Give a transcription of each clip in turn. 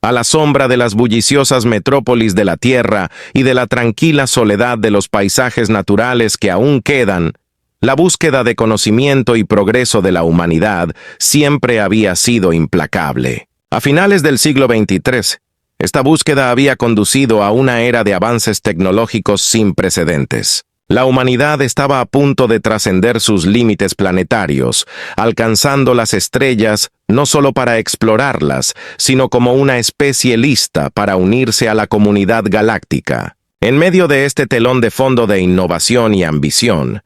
A la sombra de las bulliciosas metrópolis de la Tierra y de la tranquila soledad de los paisajes naturales que aún quedan, la búsqueda de conocimiento y progreso de la humanidad siempre había sido implacable. A finales del siglo XXIII, esta búsqueda había conducido a una era de avances tecnológicos sin precedentes. La humanidad estaba a punto de trascender sus límites planetarios, alcanzando las estrellas no solo para explorarlas, sino como una especie lista para unirse a la comunidad galáctica. En medio de este telón de fondo de innovación y ambición,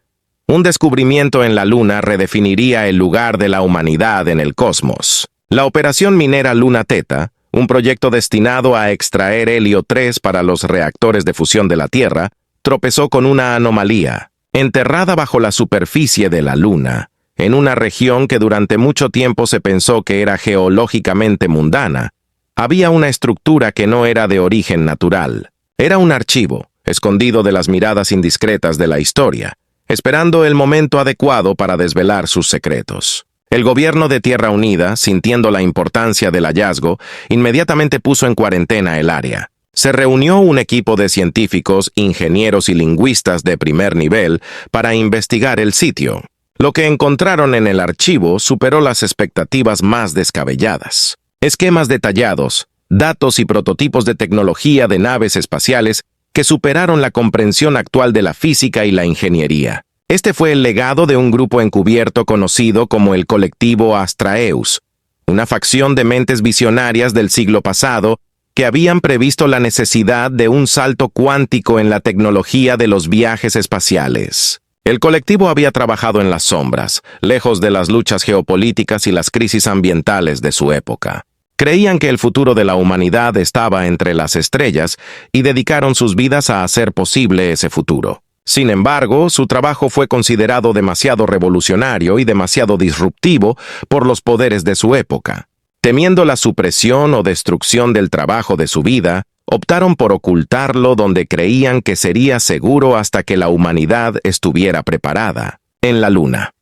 un descubrimiento en la Luna redefiniría el lugar de la humanidad en el cosmos. La operación minera Luna Theta, un proyecto destinado a extraer helio 3 para los reactores de fusión de la Tierra, tropezó con una anomalía. Enterrada bajo la superficie de la Luna, en una región que durante mucho tiempo se pensó que era geológicamente mundana, había una estructura que no era de origen natural. Era un archivo, escondido de las miradas indiscretas de la historia, esperando el momento adecuado para desvelar sus secretos. El gobierno de Tierra Unida, sintiendo la importancia del hallazgo, inmediatamente puso en cuarentena el área. Se reunió un equipo de científicos, ingenieros y lingüistas de primer nivel para investigar el sitio. Lo que encontraron en el archivo superó las expectativas más descabelladas. Esquemas detallados, datos y prototipos de tecnología de naves espaciales que superaron la comprensión actual de la física y la ingeniería. Este fue el legado de un grupo encubierto conocido como el colectivo Astraeus, una facción de mentes visionarias del siglo pasado que habían previsto la necesidad de un salto cuántico en la tecnología de los viajes espaciales. El colectivo había trabajado en las sombras, lejos de las luchas geopolíticas y las crisis ambientales de su época. Creían que el futuro de la humanidad estaba entre las estrellas y dedicaron sus vidas a hacer posible ese futuro. Sin embargo, su trabajo fue considerado demasiado revolucionario y demasiado disruptivo por los poderes de su época. Temiendo la supresión o destrucción del trabajo de su vida, optaron por ocultarlo donde creían que sería seguro hasta que la humanidad estuviera preparada, en la Luna.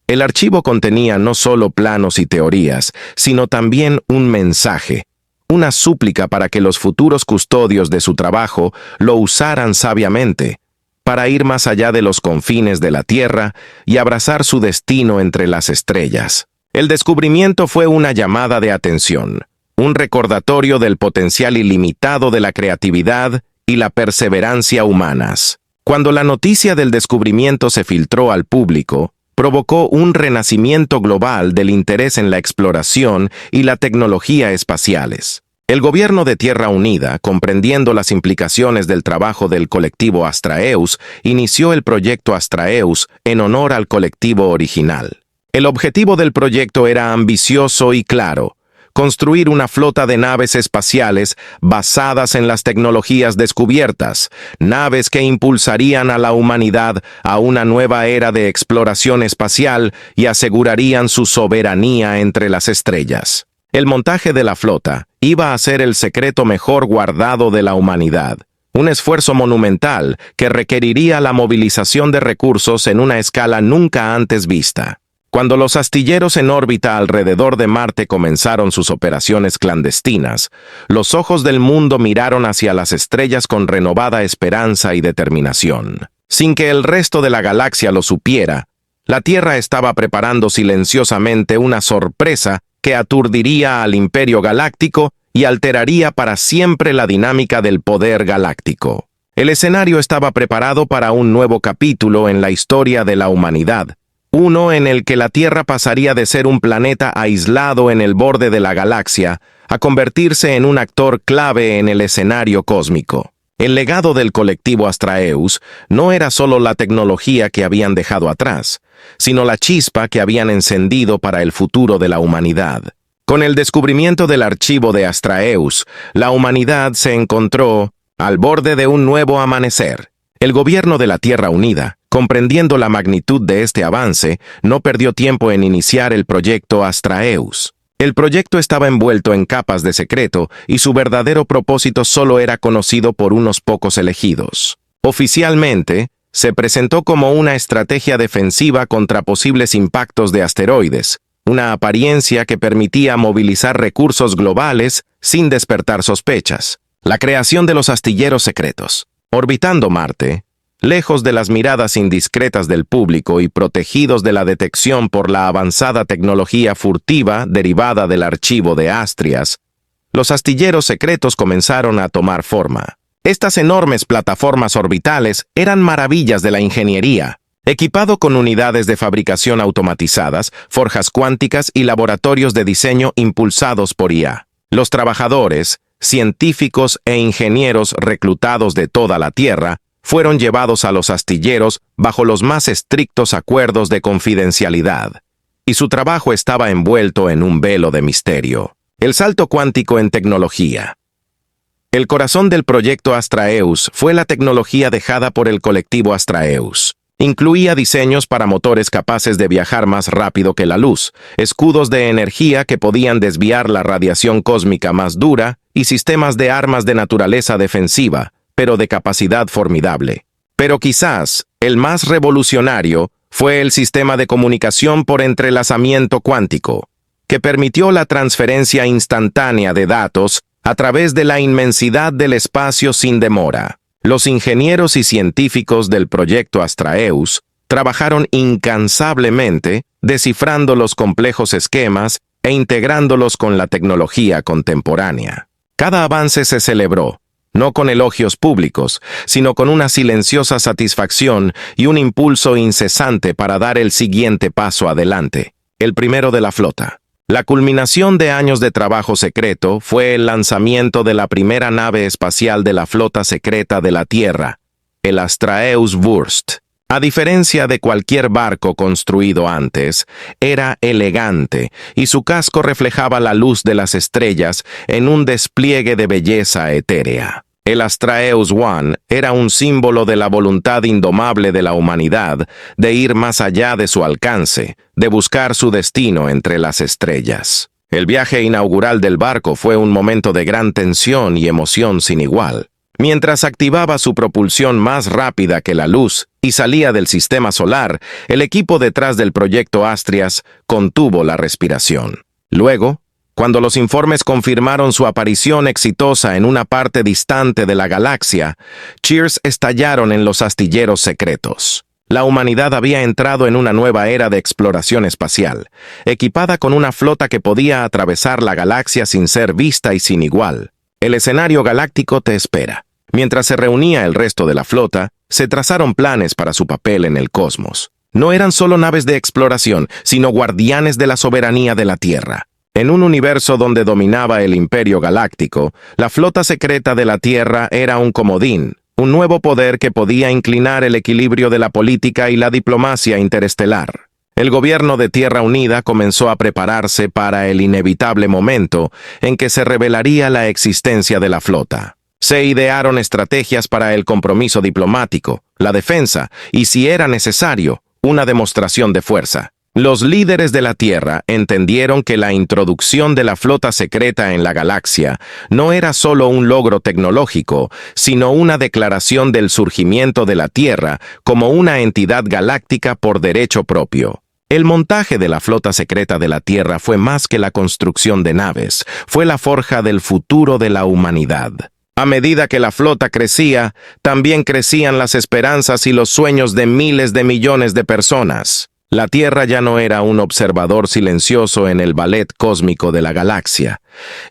El archivo contenía no solo planos y teorías, sino también un mensaje, una súplica para que los futuros custodios de su trabajo lo usaran sabiamente, para ir más allá de los confines de la Tierra y abrazar su destino entre las estrellas. El descubrimiento fue una llamada de atención, un recordatorio del potencial ilimitado de la creatividad y la perseverancia humanas. Cuando la noticia del descubrimiento se filtró al público, provocó un renacimiento global del interés en la exploración y la tecnología espaciales. El gobierno de Tierra Unida, comprendiendo las implicaciones del trabajo del colectivo Astraeus, inició el proyecto Astraeus en honor al colectivo original. El objetivo del proyecto era ambicioso y claro: construir una flota de naves espaciales basadas en las tecnologías descubiertas, naves que impulsarían a la humanidad a una nueva era de exploración espacial y asegurarían su soberanía entre las estrellas. El montaje de la flota iba a ser el secreto mejor guardado de la humanidad, un esfuerzo monumental que requeriría la movilización de recursos en una escala nunca antes vista. Cuando los astilleros en órbita alrededor de Marte comenzaron sus operaciones clandestinas, los ojos del mundo miraron hacia las estrellas con renovada esperanza y determinación. Sin que el resto de la galaxia lo supiera, la Tierra estaba preparando silenciosamente una sorpresa que aturdiría al Imperio Galáctico y alteraría para siempre la dinámica del poder galáctico. El escenario estaba preparado para un nuevo capítulo en la historia de la humanidad, uno en el que la Tierra pasaría de ser un planeta aislado en el borde de la galaxia a convertirse en un actor clave en el escenario cósmico. El legado del colectivo Astraeus no era solo la tecnología que habían dejado atrás, sino la chispa que habían encendido para el futuro de la humanidad. Con el descubrimiento del archivo de Astraeus, la humanidad se encontró al borde de un nuevo amanecer. El gobierno de la Tierra Unida, comprendiendo la magnitud de este avance, no perdió tiempo en iniciar el proyecto Astraeus. El proyecto estaba envuelto en capas de secreto y su verdadero propósito solo era conocido por unos pocos elegidos. Oficialmente, se presentó como una estrategia defensiva contra posibles impactos de asteroides, una apariencia que permitía movilizar recursos globales sin despertar sospechas. La creación de los astilleros secretos. Orbitando Marte, lejos de las miradas indiscretas del público y protegidos de la detección por la avanzada tecnología furtiva derivada del archivo de Astrias, los astilleros secretos comenzaron a tomar forma. Estas enormes plataformas orbitales eran maravillas de la ingeniería, equipado con unidades de fabricación automatizadas, forjas cuánticas y laboratorios de diseño impulsados por IA. Los trabajadores, científicos e ingenieros reclutados de toda la Tierra fueron llevados a los astilleros bajo los más estrictos acuerdos de confidencialidad, y su trabajo estaba envuelto en un velo de misterio. El salto cuántico en tecnología. El corazón del proyecto Astraeus fue la tecnología dejada por el colectivo Astraeus. Incluía diseños para motores capaces de viajar más rápido que la luz, escudos de energía que podían desviar la radiación cósmica más dura y sistemas de armas de naturaleza defensiva, pero de capacidad formidable. Pero quizás el más revolucionario fue el sistema de comunicación por entrelazamiento cuántico, que permitió la transferencia instantánea de datos a través de la inmensidad del espacio sin demora. Los ingenieros y científicos del proyecto Astraeus trabajaron incansablemente descifrando los complejos esquemas e integrándolos con la tecnología contemporánea. Cada avance se celebró, no con elogios públicos, sino con una silenciosa satisfacción y un impulso incesante para dar el siguiente paso adelante, el primero de la flota. La culminación de años de trabajo secreto fue el lanzamiento de la primera nave espacial de la flota secreta de la Tierra, el Astraeus Wurst. A diferencia de cualquier barco construido antes, era elegante y su casco reflejaba la luz de las estrellas en un despliegue de belleza etérea. El Astraeus One era un símbolo de la voluntad indomable de la humanidad de ir más allá de su alcance, de buscar su destino entre las estrellas. El viaje inaugural del barco fue un momento de gran tensión y emoción sin igual. Mientras activaba su propulsión más rápida que la luz y salía del sistema solar, el equipo detrás del proyecto Astrias contuvo la respiración. Luego, cuando los informes confirmaron su aparición exitosa en una parte distante de la galaxia, cheers estallaron en los astilleros secretos. La humanidad había entrado en una nueva era de exploración espacial, equipada con una flota que podía atravesar la galaxia sin ser vista y sin igual. El escenario galáctico te espera. Mientras se reunía el resto de la flota, se trazaron planes para su papel en el cosmos. No eran solo naves de exploración, sino guardianes de la soberanía de la Tierra. En un universo donde dominaba el Imperio Galáctico, la flota secreta de la Tierra era un comodín, un nuevo poder que podía inclinar el equilibrio de la política y la diplomacia interestelar. El gobierno de Tierra Unida comenzó a prepararse para el inevitable momento en que se revelaría la existencia de la flota. Se idearon estrategias para el compromiso diplomático, la defensa y, si era necesario, una demostración de fuerza. Los líderes de la Tierra entendieron que la introducción de la flota secreta en la galaxia no era solo un logro tecnológico, sino una declaración del surgimiento de la Tierra como una entidad galáctica por derecho propio. El montaje de la flota secreta de la Tierra fue más que la construcción de naves, fue la forja del futuro de la humanidad. A medida que la flota crecía, también crecían las esperanzas y los sueños de miles de millones de personas. La Tierra ya no era un observador silencioso en el ballet cósmico de la galaxia.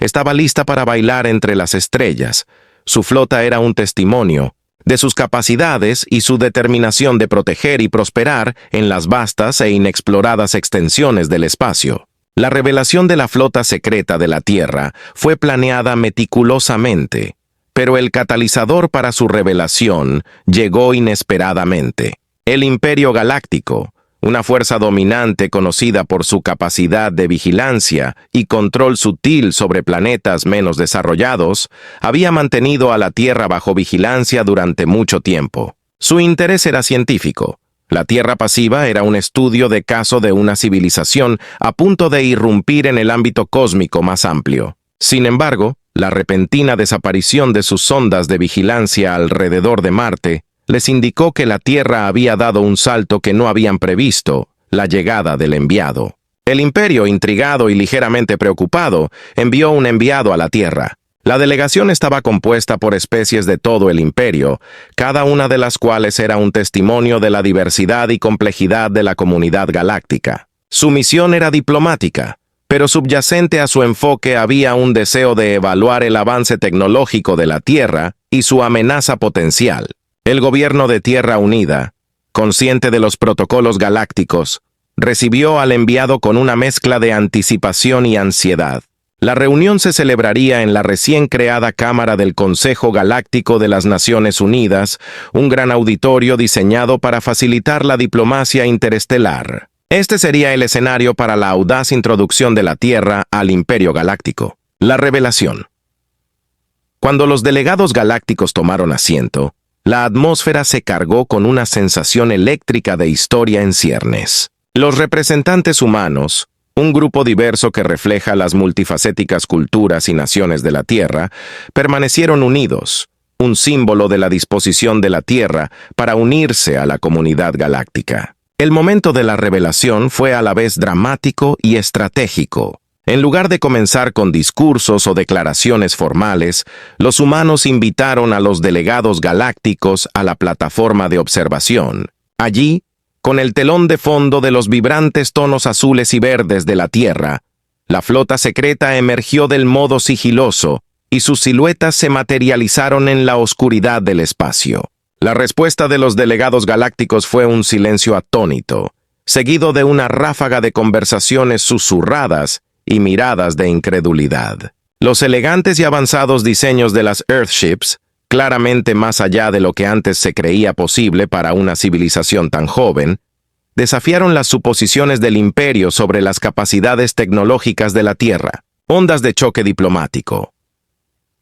Estaba lista para bailar entre las estrellas. Su flota era un testimonio de sus capacidades y su determinación de proteger y prosperar en las vastas e inexploradas extensiones del espacio. La revelación de la flota secreta de la Tierra fue planeada meticulosamente, pero el catalizador para su revelación llegó inesperadamente. El Imperio Galáctico, una fuerza dominante conocida por su capacidad de vigilancia y control sutil sobre planetas menos desarrollados, había mantenido a la Tierra bajo vigilancia durante mucho tiempo. Su interés era científico. La Tierra pasiva era un estudio de caso de una civilización a punto de irrumpir en el ámbito cósmico más amplio. Sin embargo, la repentina desaparición de sus sondas de vigilancia alrededor de Marte les indicó que la Tierra había dado un salto que no habían previsto, la llegada del enviado. El Imperio, intrigado y ligeramente preocupado, envió un enviado a la Tierra. La delegación estaba compuesta por especies de todo el Imperio, cada una de las cuales era un testimonio de la diversidad y complejidad de la comunidad galáctica. Su misión era diplomática, pero subyacente a su enfoque había un deseo de evaluar el avance tecnológico de la Tierra y su amenaza potencial. El gobierno de Tierra Unida, consciente de los protocolos galácticos, recibió al enviado con una mezcla de anticipación y ansiedad. La reunión se celebraría en la recién creada Cámara del Consejo Galáctico de las Naciones Unidas, un gran auditorio diseñado para facilitar la diplomacia interestelar. Este sería el escenario para la audaz introducción de la Tierra al Imperio Galáctico. La revelación. Cuando los delegados galácticos tomaron asiento, la atmósfera se cargó con una sensación eléctrica de historia en ciernes. Los representantes humanos, un grupo diverso que refleja las multifacéticas culturas y naciones de la Tierra, permanecieron unidos, un símbolo de la disposición de la Tierra para unirse a la comunidad galáctica. El momento de la revelación fue a la vez dramático y estratégico. En lugar de comenzar con discursos o declaraciones formales, los humanos invitaron a los delegados galácticos a la plataforma de observación. Allí, con el telón de fondo de los vibrantes tonos azules y verdes de la Tierra, la flota secreta emergió del modo sigiloso y sus siluetas se materializaron en la oscuridad del espacio. La respuesta de los delegados galácticos fue un silencio atónito, seguido de una ráfaga de conversaciones susurradas y miradas de incredulidad. Los elegantes y avanzados diseños de las Earthships, claramente más allá de lo que antes se creía posible para una civilización tan joven, desafiaron las suposiciones del Imperio sobre las capacidades tecnológicas de la Tierra. Ondas de choque diplomático.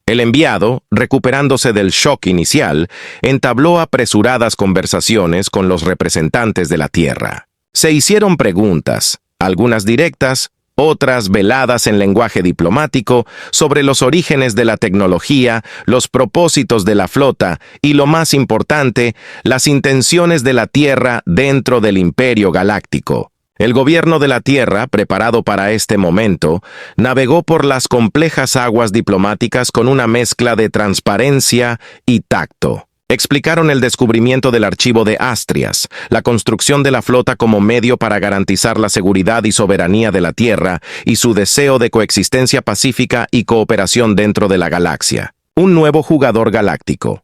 El enviado, recuperándose del shock inicial, entabló apresuradas conversaciones con los representantes de la Tierra. Se hicieron preguntas, algunas directas, otras veladas en lenguaje diplomático, sobre los orígenes de la tecnología, los propósitos de la flota y, lo más importante, las intenciones de la Tierra dentro del Imperio Galáctico. El gobierno de la Tierra, preparado para este momento, navegó por las complejas aguas diplomáticas con una mezcla de transparencia y tacto. Explicaron el descubrimiento del archivo de Astrias, la construcción de la flota como medio para garantizar la seguridad y soberanía de la Tierra y su deseo de coexistencia pacífica y cooperación dentro de la galaxia. Un nuevo jugador galáctico.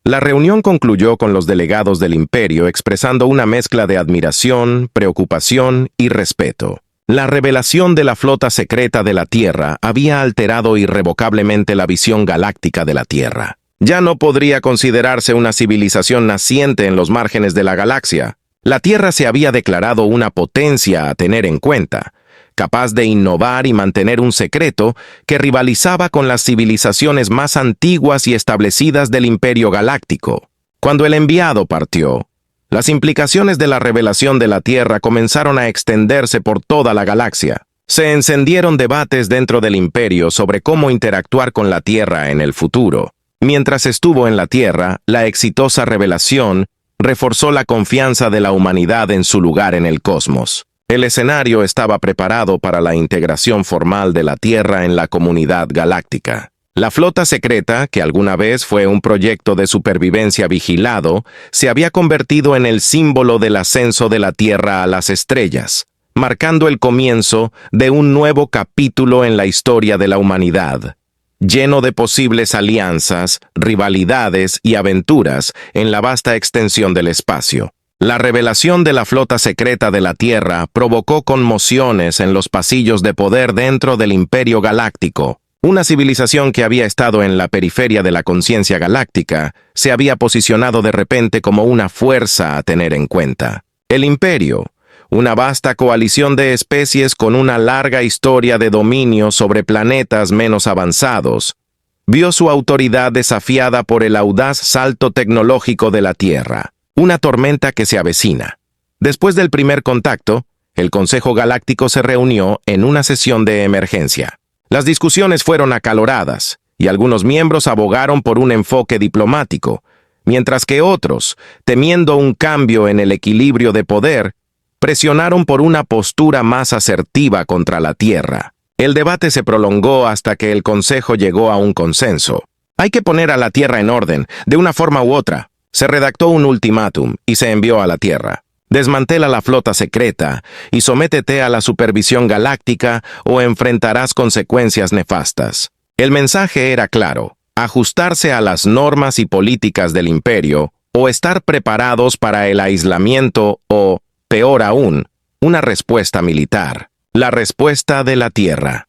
La reunión concluyó con los delegados del Imperio expresando una mezcla de admiración, preocupación y respeto. La revelación de la flota secreta de la Tierra había alterado irrevocablemente la visión galáctica de la Tierra. Ya no podría considerarse una civilización naciente en los márgenes de la galaxia. La Tierra se había declarado una potencia a tener en cuenta, capaz de innovar y mantener un secreto que rivalizaba con las civilizaciones más antiguas y establecidas del Imperio Galáctico. Cuando el enviado partió, las implicaciones de la revelación de la Tierra comenzaron a extenderse por toda la galaxia. Se encendieron debates dentro del Imperio sobre cómo interactuar con la Tierra en el futuro. Mientras estuvo en la Tierra, la exitosa revelación reforzó la confianza de la humanidad en su lugar en el cosmos. El escenario estaba preparado para la integración formal de la Tierra en la comunidad galáctica. La flota secreta, que alguna vez fue un proyecto de supervivencia vigilado, se había convertido en el símbolo del ascenso de la Tierra a las estrellas, marcando el comienzo de un nuevo capítulo en la historia de la humanidad, lleno de posibles alianzas, rivalidades y aventuras en la vasta extensión del espacio. La revelación de la flota secreta de la Tierra provocó conmociones en los pasillos de poder dentro del Imperio Galáctico. Una civilización que había estado en la periferia de la conciencia galáctica se había posicionado de repente como una fuerza a tener en cuenta. El Imperio, una vasta coalición de especies con una larga historia de dominio sobre planetas menos avanzados, vio su autoridad desafiada por el audaz salto tecnológico de la Tierra, una tormenta que se avecina. Después del primer contacto, el Consejo Galáctico se reunió en una sesión de emergencia. Las discusiones fueron acaloradas, y algunos miembros abogaron por un enfoque diplomático, mientras que otros, temiendo un cambio en el equilibrio de poder, presionaron por una postura más asertiva contra la Tierra. El debate se prolongó hasta que el Consejo llegó a un consenso. Hay que poner a la Tierra en orden, de una forma u otra. Se redactó un ultimátum y se envió a la Tierra. Desmantela la flota secreta y sométete a la supervisión galáctica o enfrentarás consecuencias nefastas. El mensaje era claro: ajustarse a las normas y políticas del imperio o estar preparados para el aislamiento o, peor aún, una respuesta militar. La respuesta de la Tierra.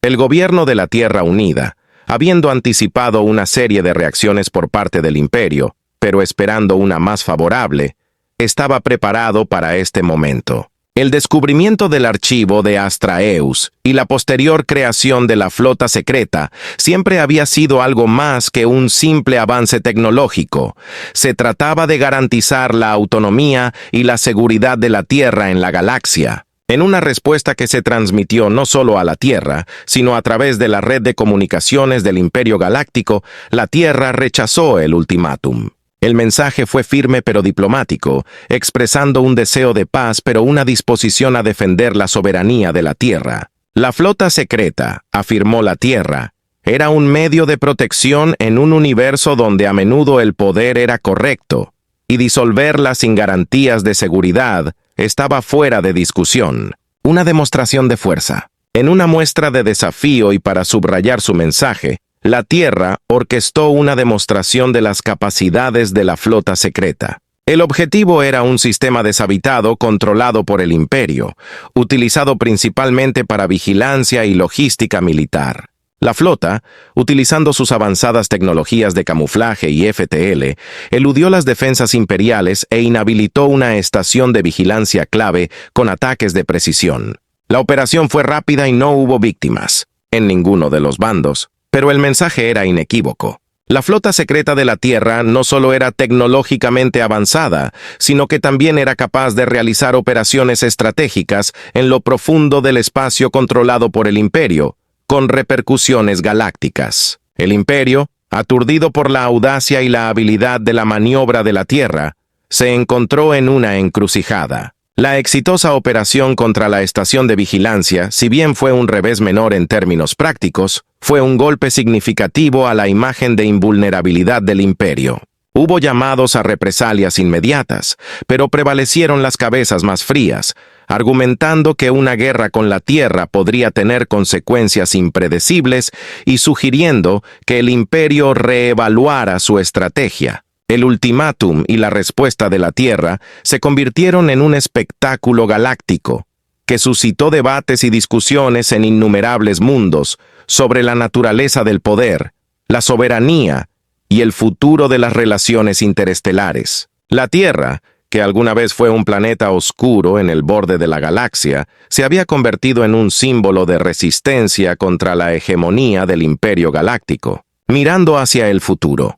El gobierno de la Tierra Unida, habiendo anticipado una serie de reacciones por parte del imperio, pero esperando una más favorable, estaba preparado para este momento. El descubrimiento del archivo de Astraeus y la posterior creación de la flota secreta siempre había sido algo más que un simple avance tecnológico. Se trataba de garantizar la autonomía y la seguridad de la Tierra en la galaxia. En una respuesta que se transmitió no solo a la Tierra, sino a través de la red de comunicaciones del Imperio Galáctico, la Tierra rechazó el ultimátum. El mensaje fue firme pero diplomático, expresando un deseo de paz pero una disposición a defender la soberanía de la Tierra. La flota secreta, afirmó la Tierra, era un medio de protección en un universo donde a menudo el poder era correcto, y disolverla sin garantías de seguridad estaba fuera de discusión. Una demostración de fuerza. En una muestra de desafío y para subrayar su mensaje, la Tierra orquestó una demostración de las capacidades de la flota secreta. El objetivo era un sistema deshabitado controlado por el Imperio, utilizado principalmente para vigilancia y logística militar. La flota, utilizando sus avanzadas tecnologías de camuflaje y FTL, eludió las defensas imperiales e inhabilitó una estación de vigilancia clave con ataques de precisión. La operación fue rápida y no hubo víctimas, en ninguno de los bandos. Pero el mensaje era inequívoco. La flota secreta de la Tierra no solo era tecnológicamente avanzada, sino que también era capaz de realizar operaciones estratégicas en lo profundo del espacio controlado por el Imperio, con repercusiones galácticas. El Imperio, aturdido por la audacia y la habilidad de la maniobra de la Tierra, se encontró en una encrucijada. La exitosa operación contra la estación de vigilancia, si bien fue un revés menor en términos prácticos, fue un golpe significativo a la imagen de invulnerabilidad del Imperio. Hubo llamados a represalias inmediatas, pero prevalecieron las cabezas más frías, argumentando que una guerra con la Tierra podría tener consecuencias impredecibles y sugiriendo que el Imperio reevaluara su estrategia. El ultimátum y la respuesta de la Tierra se convirtieron en un espectáculo galáctico, que suscitó debates y discusiones en innumerables mundos sobre la naturaleza del poder, la soberanía y el futuro de las relaciones interestelares. La Tierra, que alguna vez fue un planeta oscuro en el borde de la galaxia, se había convertido en un símbolo de resistencia contra la hegemonía del Imperio Galáctico, mirando hacia el futuro.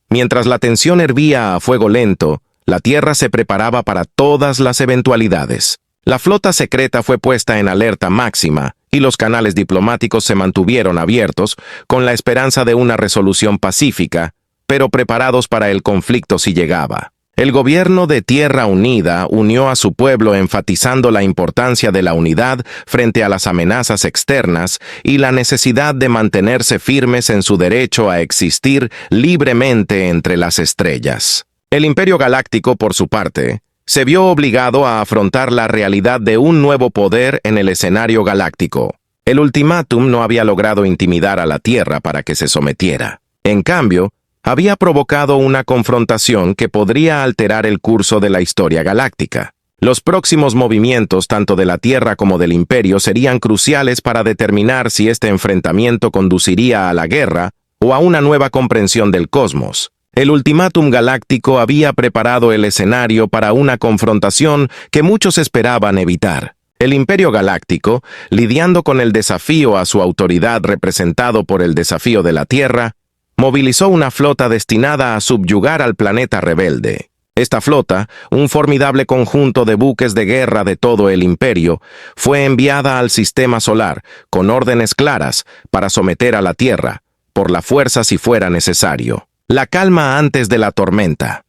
Mientras la tensión hervía a fuego lento, la Tierra se preparaba para todas las eventualidades. La flota secreta fue puesta en alerta máxima y los canales diplomáticos se mantuvieron abiertos con la esperanza de una resolución pacífica, pero preparados para el conflicto si llegaba. El gobierno de Tierra Unida unió a su pueblo enfatizando la importancia de la unidad frente a las amenazas externas y la necesidad de mantenerse firmes en su derecho a existir libremente entre las estrellas. El Imperio Galáctico, por su parte, se vio obligado a afrontar la realidad de un nuevo poder en el escenario galáctico. El ultimátum no había logrado intimidar a la Tierra para que se sometiera. En cambio, había provocado una confrontación que podría alterar el curso de la historia galáctica. Los próximos movimientos tanto de la Tierra como del Imperio serían cruciales para determinar si este enfrentamiento conduciría a la guerra o a una nueva comprensión del cosmos. El ultimátum galáctico había preparado el escenario para una confrontación que muchos esperaban evitar. El Imperio Galáctico, lidiando con el desafío a su autoridad representado por el desafío de la Tierra, movilizó una flota destinada a subyugar al planeta rebelde. Esta flota, un formidable conjunto de buques de guerra de todo el imperio, fue enviada al sistema solar, con órdenes claras, para someter a la Tierra, por la fuerza si fuera necesario. La calma antes de la tormenta.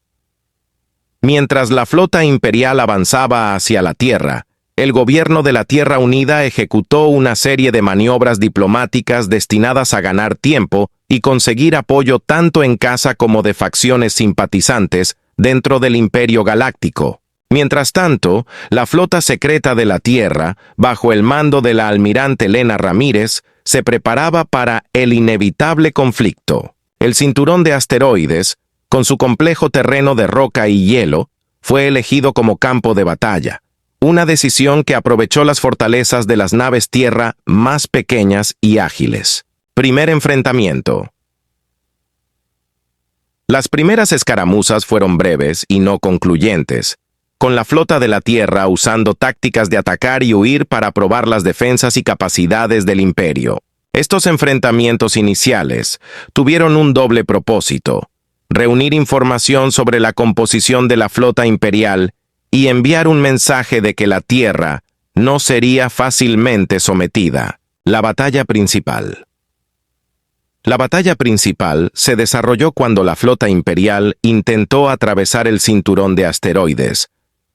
Mientras la flota imperial avanzaba hacia la Tierra, el gobierno de la Tierra Unida ejecutó una serie de maniobras diplomáticas destinadas a ganar tiempo y conseguir apoyo tanto en casa como de facciones simpatizantes dentro del Imperio Galáctico. Mientras tanto, la flota secreta de la Tierra, bajo el mando de la almirante Lena Ramírez, se preparaba para el inevitable conflicto. El cinturón de asteroides, con su complejo terreno de roca y hielo, fue elegido como campo de batalla, una decisión que aprovechó las fortalezas de las naves tierra más pequeñas y ágiles. Primer enfrentamiento. Las primeras escaramuzas fueron breves y no concluyentes, con la flota de la Tierra usando tácticas de atacar y huir para probar las defensas y capacidades del Imperio. Estos enfrentamientos iniciales tuvieron un doble propósito: reunir información sobre la composición de la flota imperial y enviar un mensaje de que la Tierra no sería fácilmente sometida. La batalla principal. La batalla principal se desarrolló cuando la flota imperial intentó atravesar el cinturón de asteroides,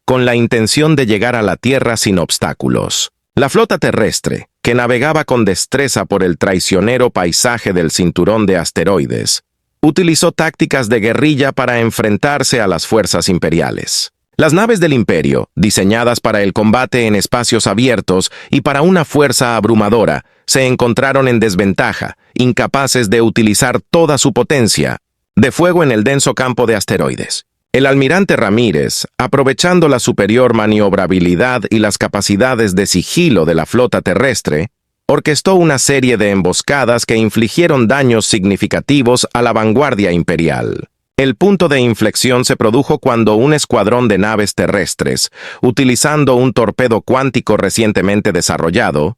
con la intención de llegar a la Tierra sin obstáculos. La flota terrestre, que navegaba con destreza por el traicionero paisaje del cinturón de asteroides, utilizó tácticas de guerrilla para enfrentarse a las fuerzas imperiales. Las naves del Imperio, diseñadas para el combate en espacios abiertos y para una fuerza abrumadora, se encontraron en desventaja, incapaces de utilizar toda su potencia de fuego en el denso campo de asteroides. El almirante Ramírez, aprovechando la superior maniobrabilidad y las capacidades de sigilo de la flota terrestre, orquestó una serie de emboscadas que infligieron daños significativos a la vanguardia imperial. El punto de inflexión se produjo cuando un escuadrón de naves terrestres, utilizando un torpedo cuántico recientemente desarrollado,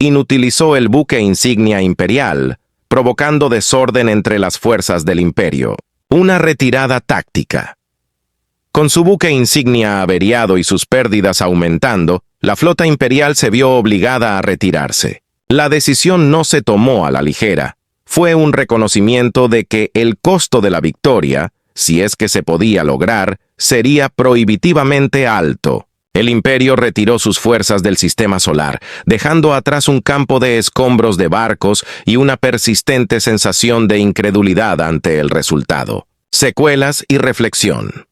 inutilizó el buque insignia imperial, provocando desorden entre las fuerzas del Imperio. Una retirada táctica. Con su buque insignia averiado y sus pérdidas aumentando, la flota imperial se vio obligada a retirarse. La decisión no se tomó a la ligera. Fue un reconocimiento de que el costo de la victoria, si es que se podía lograr, sería prohibitivamente alto. El Imperio retiró sus fuerzas del sistema solar, dejando atrás un campo de escombros de barcos y una persistente sensación de incredulidad ante el resultado. Secuelas y reflexión.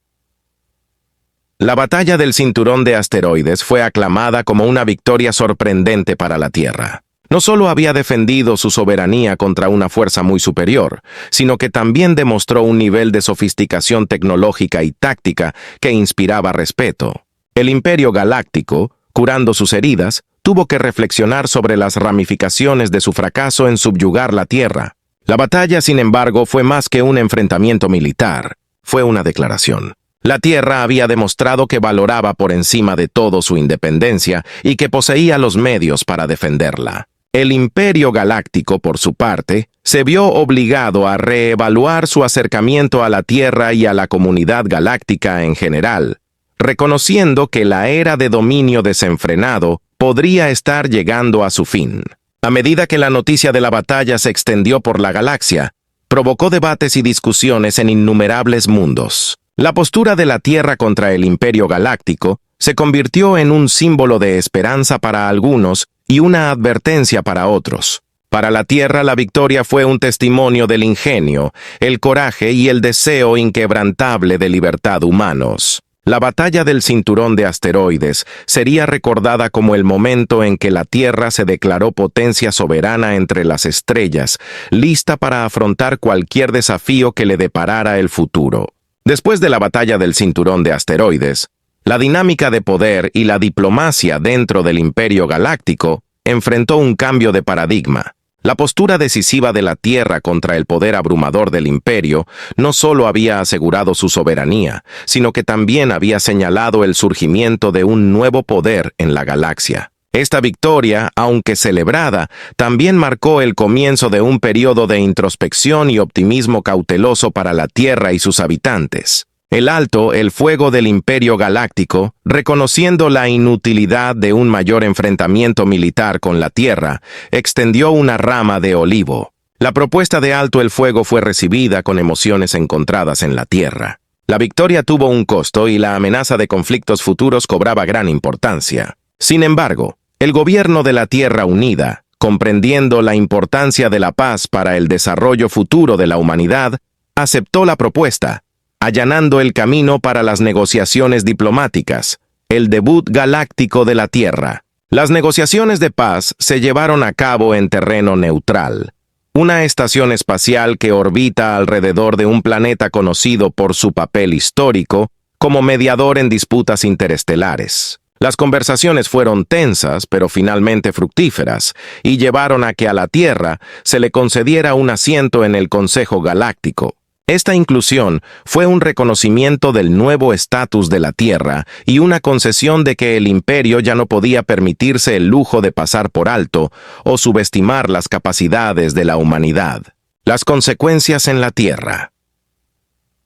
La batalla del cinturón de asteroides fue aclamada como una victoria sorprendente para la Tierra. No solo había defendido su soberanía contra una fuerza muy superior, sino que también demostró un nivel de sofisticación tecnológica y táctica que inspiraba respeto. El Imperio Galáctico, curando sus heridas, tuvo que reflexionar sobre las ramificaciones de su fracaso en subyugar la Tierra. La batalla, sin embargo, fue más que un enfrentamiento militar. Fue una declaración. La Tierra había demostrado que valoraba por encima de todo su independencia y que poseía los medios para defenderla. El Imperio Galáctico, por su parte, se vio obligado a reevaluar su acercamiento a la Tierra y a la comunidad galáctica en general, reconociendo que la era de dominio desenfrenado podría estar llegando a su fin. A medida que la noticia de la batalla se extendió por la galaxia, provocó debates y discusiones en innumerables mundos. La postura de la Tierra contra el Imperio Galáctico se convirtió en un símbolo de esperanza para algunos y una advertencia para otros. Para la Tierra, la victoria fue un testimonio del ingenio, el coraje y el deseo inquebrantable de libertad humanos. La batalla del cinturón de asteroides sería recordada como el momento en que la Tierra se declaró potencia soberana entre las estrellas, lista para afrontar cualquier desafío que le deparara el futuro. Después de la batalla del cinturón de asteroides, la dinámica de poder y la diplomacia dentro del Imperio Galáctico enfrentó un cambio de paradigma. La postura decisiva de la Tierra contra el poder abrumador del Imperio no solo había asegurado su soberanía, sino que también había señalado el surgimiento de un nuevo poder en la galaxia. Esta victoria, aunque celebrada, también marcó el comienzo de un periodo de introspección y optimismo cauteloso para la Tierra y sus habitantes. El alto el fuego del Imperio Galáctico, reconociendo la inutilidad de un mayor enfrentamiento militar con la Tierra, extendió una rama de olivo. La propuesta de alto el fuego fue recibida con emociones encontradas en la Tierra. La victoria tuvo un costo y la amenaza de conflictos futuros cobraba gran importancia. Sin embargo, el gobierno de la Tierra Unida, comprendiendo la importancia de la paz para el desarrollo futuro de la humanidad, aceptó la propuesta, allanando el camino para las negociaciones diplomáticas, el debut galáctico de la Tierra. Las negociaciones de paz se llevaron a cabo en terreno neutral, una estación espacial que orbita alrededor de un planeta conocido por su papel histórico como mediador en disputas interestelares. Las conversaciones fueron tensas, pero finalmente fructíferas, y llevaron a que a la Tierra se le concediera un asiento en el Consejo Galáctico. Esta inclusión fue un reconocimiento del nuevo estatus de la Tierra y una concesión de que el imperio ya no podía permitirse el lujo de pasar por alto o subestimar las capacidades de la humanidad. Las consecuencias en la Tierra.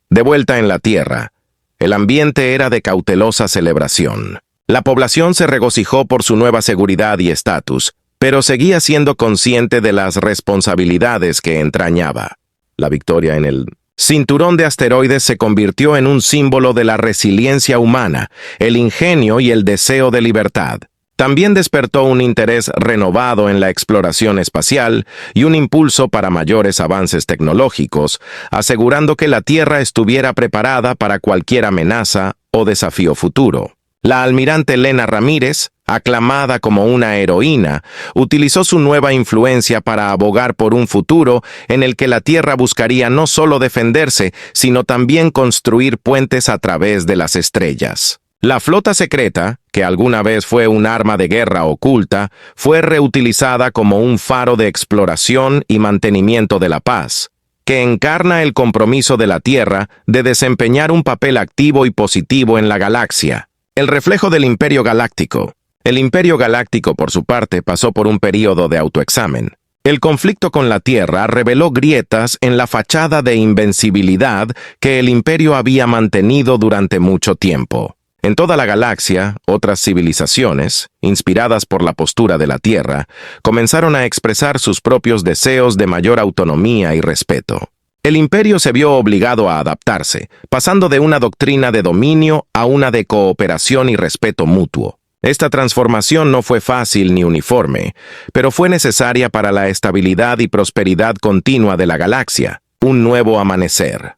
De vuelta en la Tierra, el ambiente era de cautelosa celebración. La población se regocijó por su nueva seguridad y estatus, pero seguía siendo consciente de las responsabilidades que entrañaba. La victoria en el cinturón de asteroides se convirtió en un símbolo de la resiliencia humana, el ingenio y el deseo de libertad. También despertó un interés renovado en la exploración espacial y un impulso para mayores avances tecnológicos, asegurando que la Tierra estuviera preparada para cualquier amenaza o desafío futuro. La almirante Lena Ramírez, aclamada como una heroína, utilizó su nueva influencia para abogar por un futuro en el que la Tierra buscaría no solo defenderse, sino también construir puentes a través de las estrellas. La flota secreta, que alguna vez fue un arma de guerra oculta, fue reutilizada como un faro de exploración y mantenimiento de la paz, que encarna el compromiso de la Tierra de desempeñar un papel activo y positivo en la galaxia. El reflejo del Imperio Galáctico. El Imperio Galáctico, por su parte, pasó por un período de autoexamen. El conflicto con la Tierra reveló grietas en la fachada de invencibilidad que el Imperio había mantenido durante mucho tiempo. En toda la galaxia, otras civilizaciones, inspiradas por la postura de la Tierra, comenzaron a expresar sus propios deseos de mayor autonomía y respeto. El imperio se vio obligado a adaptarse, pasando de una doctrina de dominio a una de cooperación y respeto mutuo. Esta transformación no fue fácil ni uniforme, pero fue necesaria para la estabilidad y prosperidad continua de la galaxia, un nuevo amanecer.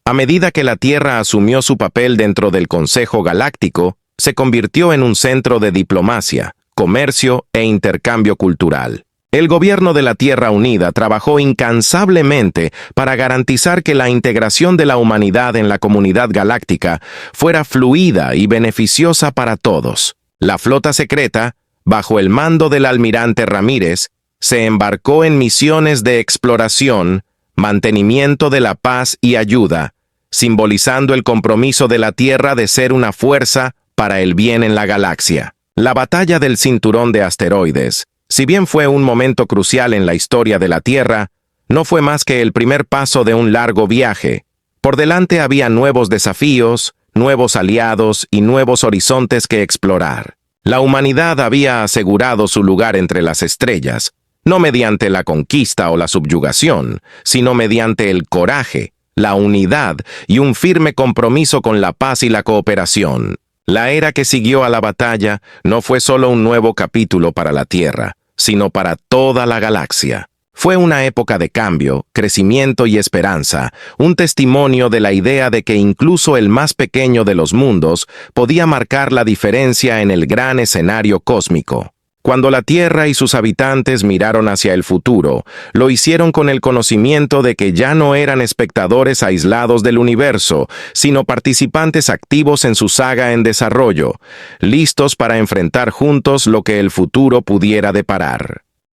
A medida que la Tierra asumió su papel dentro del Consejo Galáctico, se convirtió en un centro de diplomacia, comercio e intercambio cultural. El gobierno de la Tierra Unida trabajó incansablemente para garantizar que la integración de la humanidad en la comunidad galáctica fuera fluida y beneficiosa para todos. La flota secreta, bajo el mando del almirante Ramírez, se embarcó en misiones de exploración, mantenimiento de la paz y ayuda, simbolizando el compromiso de la Tierra de ser una fuerza para el bien en la galaxia. La batalla del cinturón de asteroides, si bien fue un momento crucial en la historia de la Tierra, no fue más que el primer paso de un largo viaje. Por delante había nuevos desafíos, nuevos aliados y nuevos horizontes que explorar. La humanidad había asegurado su lugar entre las estrellas, no mediante la conquista o la subyugación, sino mediante el coraje, la unidad y un firme compromiso con la paz y la cooperación. La era que siguió a la batalla no fue solo un nuevo capítulo para la Tierra, sino para toda la galaxia. Fue una época de cambio, crecimiento y esperanza, un testimonio de la idea de que incluso el más pequeño de los mundos podía marcar la diferencia en el gran escenario cósmico. Cuando la Tierra y sus habitantes miraron hacia el futuro, lo hicieron con el conocimiento de que ya no eran espectadores aislados del universo, sino participantes activos en su saga en desarrollo, listos para enfrentar juntos lo que el futuro pudiera deparar.